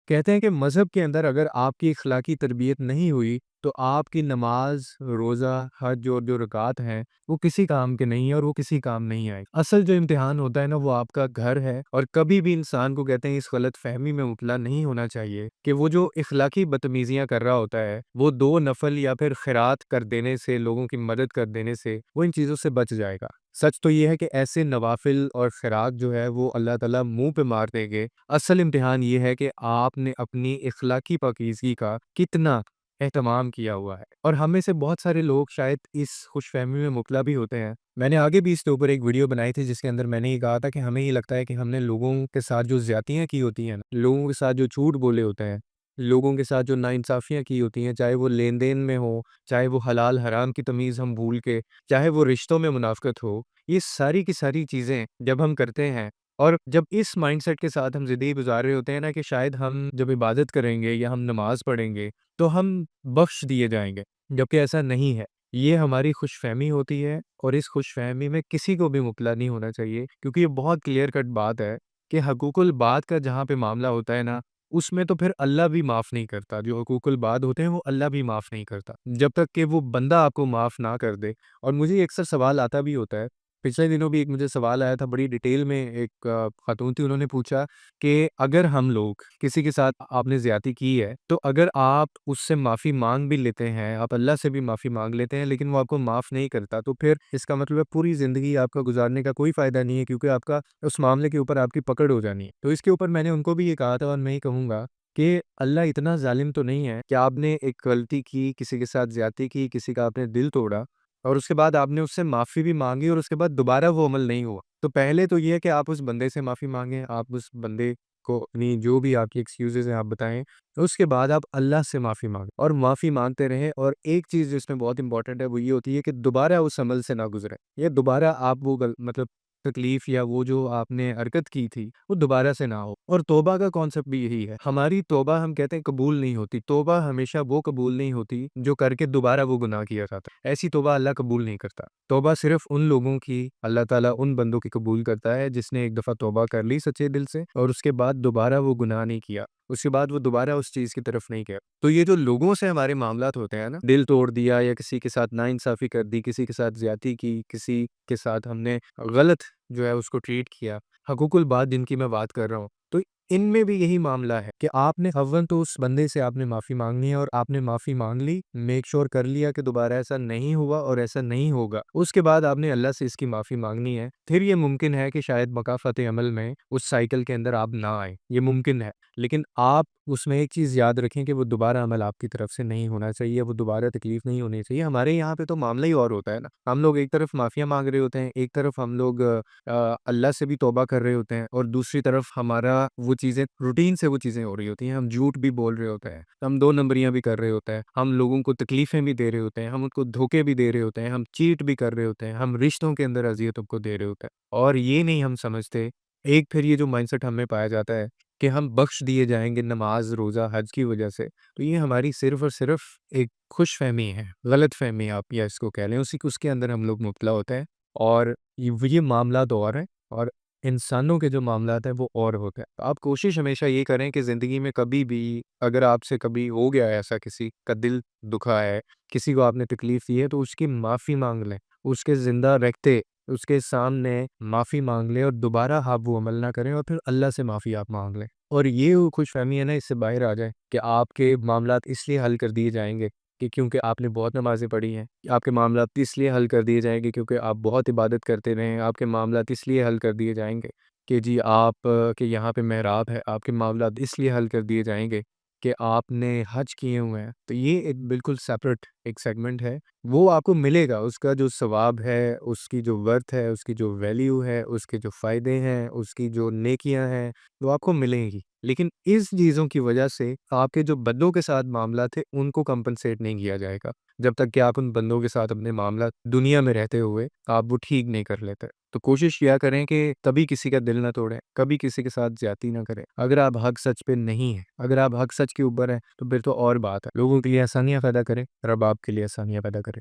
کہتے ہیں کہ مذہب کے اندر اگر آپ کی اخلاقی تربیت نہیں ہوئی تو آپ کی نماز، روزہ، حج اور جو رکعات ہیں وہ کسی کام کے نہیں ہیں اور وہ کسی کام نہیں آئے۔ اصل جو امتحان ہوتا ہے نا وہ آپ کا گھر ہے، اور کبھی بھی انسان کو کہتے ہیں اس غلط فہمی میں مبتلا نہیں ہونا چاہیے کہ وہ جو اخلاقی بدتمیزیاں کر رہا ہوتا ہے وہ 2 نفل یا پھر خیرات کر دینے سے، لوگوں کی مدد کر دینے سے وہ ان چیزوں سے بچ جائے گا۔ سچ تو یہ ہے کہ ایسے نوافل اور خیرات جو ہے وہ اللہ تعالیٰ منہ پہ مار دیں گے۔ اصل امتحان یہ ہے کہ آپ نے اپنی اخلاقی پاکیزگی کا کتنا اہتمام کیا ہوا ہے، اور ہم میں سے بہت سارے لوگ شاید اس خوش فہمی میں مبتلا بھی ہوتے ہیں۔ میں نے آگے بھی اس کے اوپر ایک ویڈیو بنائی تھی جس کے اندر میں نے یہ کہا تھا کہ ہمیں یہ لگتا ہے کہ ہم نے لوگوں کے ساتھ جو زیادتیاں کی ہوتی ہیں نا، لوگوں کے ساتھ جو جھوٹ بولے ہوتے ہیں، لوگوں کے ساتھ جو ناانصافیاں کی ہوتی ہیں، چاہے وہ لین دین میں ہو، چاہے وہ حلال حرام کی تمیز ہم بھول کے، چاہے وہ رشتوں میں منافقت ہو، یہ ساری کی ساری چیزیں جب ہم کرتے ہیں اور جب اس مائنڈ سیٹ کے ساتھ ہم زندگی گزار رہے ہوتے ہیں نا کہ شاید ہم جب عبادت کریں گے یا ہم نماز پڑھیں گے تو ہم بخش دیے جائیں گے، جبکہ ایسا نہیں ہے۔ یہ ہماری خوش فہمی ہوتی ہے، اور اس خوش فہمی میں کسی کو بھی مبتلا نہیں ہونا چاہیے، کیونکہ یہ بہت کلیئر کٹ بات ہے کہ حقوق العباد کا جہاں پہ معاملہ ہوتا ہے نا، اس میں تو پھر اللہ بھی معاف نہیں کرتا۔ جو حقوق العباد ہوتے ہیں وہ اللہ بھی معاف نہیں کرتا جب تک کہ وہ بندہ آپ کو معاف نہ کر دے۔ اور مجھے یہ اکثر سوال آتا بھی ہوتا ہے، پچھلے دنوں بھی ایک مجھے سوال آیا تھا بڑی ڈیٹیل میں، ایک خاتون تھی، انہوں نے پوچھا کہ اگر ہم لوگ کسی کے ساتھ آپ نے زیادتی کی ہے تو اگر آپ اس سے معافی مانگ بھی لیتے ہیں، آپ اللہ سے بھی معافی مانگ لیتے ہیں، لیکن وہ آپ کو معاف نہیں کرتا، تو پھر اس کا مطلب ہے پوری زندگی آپ کا گزارنے کا کوئی فائدہ نہیں ہے، کیونکہ آپ کا اس معاملے کے اوپر آپ کی پکڑ ہو جانی ہے۔ تو اس کے اوپر میں نے ان کو بھی یہ کہا تھا، اور میں یہ کہوں گا کہ اللہ اتنا ظالم تو نہیں ہے کہ آپ نے ایک غلطی کی، کسی کے ساتھ زیادتی کی، کسی کا آپ نے دل توڑا، اور اس کے بعد آپ نے اس سے معافی بھی مانگی اور اس کے بعد دوبارہ وہ عمل نہیں ہوا۔ تو پہلے تو یہ ہے کہ آپ اس بندے سے معافی مانگیں، آپ اس بندے کو اپنی جو بھی آپ کی ایکسکیوزز ہیں آپ بتائیں، اس کے بعد آپ اللہ سے معافی مانگیں اور معافی مانگتے رہیں۔ اور ایک چیز جو اس میں بہت امپورٹنٹ ہے وہ یہ ہوتی ہے کہ دوبارہ اس عمل سے نہ گزریں، یا دوبارہ آپ وہ مطلب تکلیف یا وہ جو آپ نے حرکت کی تھی وہ دوبارہ سے نہ ہو۔ اور توبہ کا کانسیپٹ بھی یہی ہے، ہماری توبہ ہم کہتے ہیں قبول نہیں ہوتی، توبہ ہمیشہ وہ قبول نہیں ہوتی جو کر کے دوبارہ وہ گناہ کیا جاتا ہے، ایسی توبہ اللہ قبول نہیں کرتا۔ توبہ صرف ان لوگوں کی اللہ تعالیٰ ان بندوں کی قبول کرتا ہے جس نے ایک دفعہ توبہ کر لی سچے دل سے، اور اس کے بعد دوبارہ وہ گناہ نہیں کیا، اس کے بعد وہ دوبارہ اس چیز کی طرف نہیں گیا۔ تو یہ جو لوگوں سے ہمارے معاملات ہوتے ہیں نا، دل توڑ دیا یا کسی کے ساتھ ناانصافی کر دی، کسی کے ساتھ زیادتی کی، کسی کے ساتھ ہم نے غلط جو ہے اس کو ٹریٹ کیا، حقوق العباد جن کی میں بات کر رہا ہوں، تو ان میں بھی یہی معاملہ ہے کہ آپ نے اول تو اس بندے سے آپ نے معافی مانگنی ہے، اور آپ نے معافی مانگ لی، میک شور کر لیا کہ دوبارہ ایسا نہیں ہوا اور ایسا نہیں ہوگا، اس کے بعد آپ نے اللہ سے اس کی معافی مانگنی ہے۔ پھر یہ ممکن ہے کہ شاید مکافات عمل میں اس سائیکل کے اندر آپ نہ آئیں، یہ ممکن ہے، لیکن آپ اس میں ایک چیز یاد رکھیں کہ وہ دوبارہ عمل آپ کی طرف سے نہیں ہونا چاہیے، وہ دوبارہ تکلیف نہیں ہونی چاہیے۔ ہمارے یہاں پہ تو معاملہ ہی اور ہوتا ہے نا، ہم لوگ ایک طرف معافیاں مانگ رہے ہوتے ہیں، ایک طرف ہم لوگ اللہ سے بھی توبہ کر رہے ہوتے ہیں، اور دوسری طرف ہمارا وہ چیزیں روٹین سے وہ چیزیں ہو رہی ہوتی ہیں، ہم جھوٹ بھی بول رہے ہوتے ہیں، ہم 2 نمبریاں بھی کر رہے ہوتے ہیں، ہم لوگوں کو تکلیفیں بھی دے رہے ہوتے ہیں، ہم ان کو دھوکے بھی دے رہے ہوتے ہیں، ہم چیٹ بھی کر رہے ہوتے ہیں، ہم رشتوں کے اندر اذیتوں کو دے رہے ہوتے ہیں، اور یہ نہیں ہم سمجھتے۔ ایک پھر یہ جو مائنڈ سیٹ ہم میں پایا جاتا ہے کہ ہم بخش دیے جائیں گے نماز، روزہ، حج کی وجہ سے، تو یہ ہماری صرف اور صرف ایک خوش فہمی ہے، غلط فہمی آپ یا اس کو کہہ لیں، اس کے اندر ہم لوگ مبتلا ہوتے ہیں، اور یہ معاملات اور ہیں، اور انسانوں کے جو معاملات ہیں وہ اور ہوتے ہیں۔ آپ کوشش ہمیشہ یہ کریں کہ زندگی میں کبھی بھی اگر آپ سے کبھی ہو گیا ہے ایسا، کسی کا دل دکھا ہے، کسی کو آپ نے تکلیف دی ہے، تو اس کی معافی مانگ لیں، اس کے زندہ رہتے اس کے سامنے معافی مانگ لیں، اور دوبارہ آپ وہ عمل نہ کریں، اور پھر اللہ سے معافی آپ مانگ لیں، اور یہ خوش فہمی ہے نا، اس سے باہر آ جائیں کہ آپ کے معاملات اس لیے حل کر دیے جائیں گے کہ کیونکہ آپ نے بہت نمازیں پڑھی ہیں، آپ کے معاملات اس لیے حل کر دیے جائیں گے کیونکہ آپ بہت عبادت کرتے رہے ہیں، آپ کے معاملات اس لیے حل کر دیے جائیں گے کہ جی آپ کے یہاں پہ محراب ہے، آپ کے معاملات اس لیے حل کر دیے جائیں گے کہ آپ نے حج کیے ہوئے ہیں۔ تو یہ ایک بالکل سیپریٹ ایک سیگمنٹ ہے، وہ آپ کو ملے گا، اس کا جو ثواب ہے، اس کی جو ورتھ ہے، اس کی جو ویلیو ہے، اس کے جو فائدے ہیں، اس کی جو نیکیاں ہیں، وہ آپ کو ملیں گی۔ لیکن اس چیزوں کی وجہ سے آپ کے جو بندوں کے ساتھ معاملات تھے ان کو کمپنسیٹ نہیں کیا جائے گا، جب تک کہ آپ ان بندوں کے ساتھ اپنے معاملات دنیا میں رہتے ہوئے آپ وہ ٹھیک نہیں کر لیتے۔ تو کوشش کیا کریں کہ کبھی کسی کا دل نہ توڑیں، کبھی کسی کے ساتھ زیادتی نہ کریں۔ اگر آپ حق سچ پہ نہیں ہیں، اگر آپ حق سچ کے اوپر ہیں، تو پھر تو اور بات ہے، لوگوں کے لیے آسانیاں پیدا کریں، رب آپ کے لیے آسانیاں پیدا کرے۔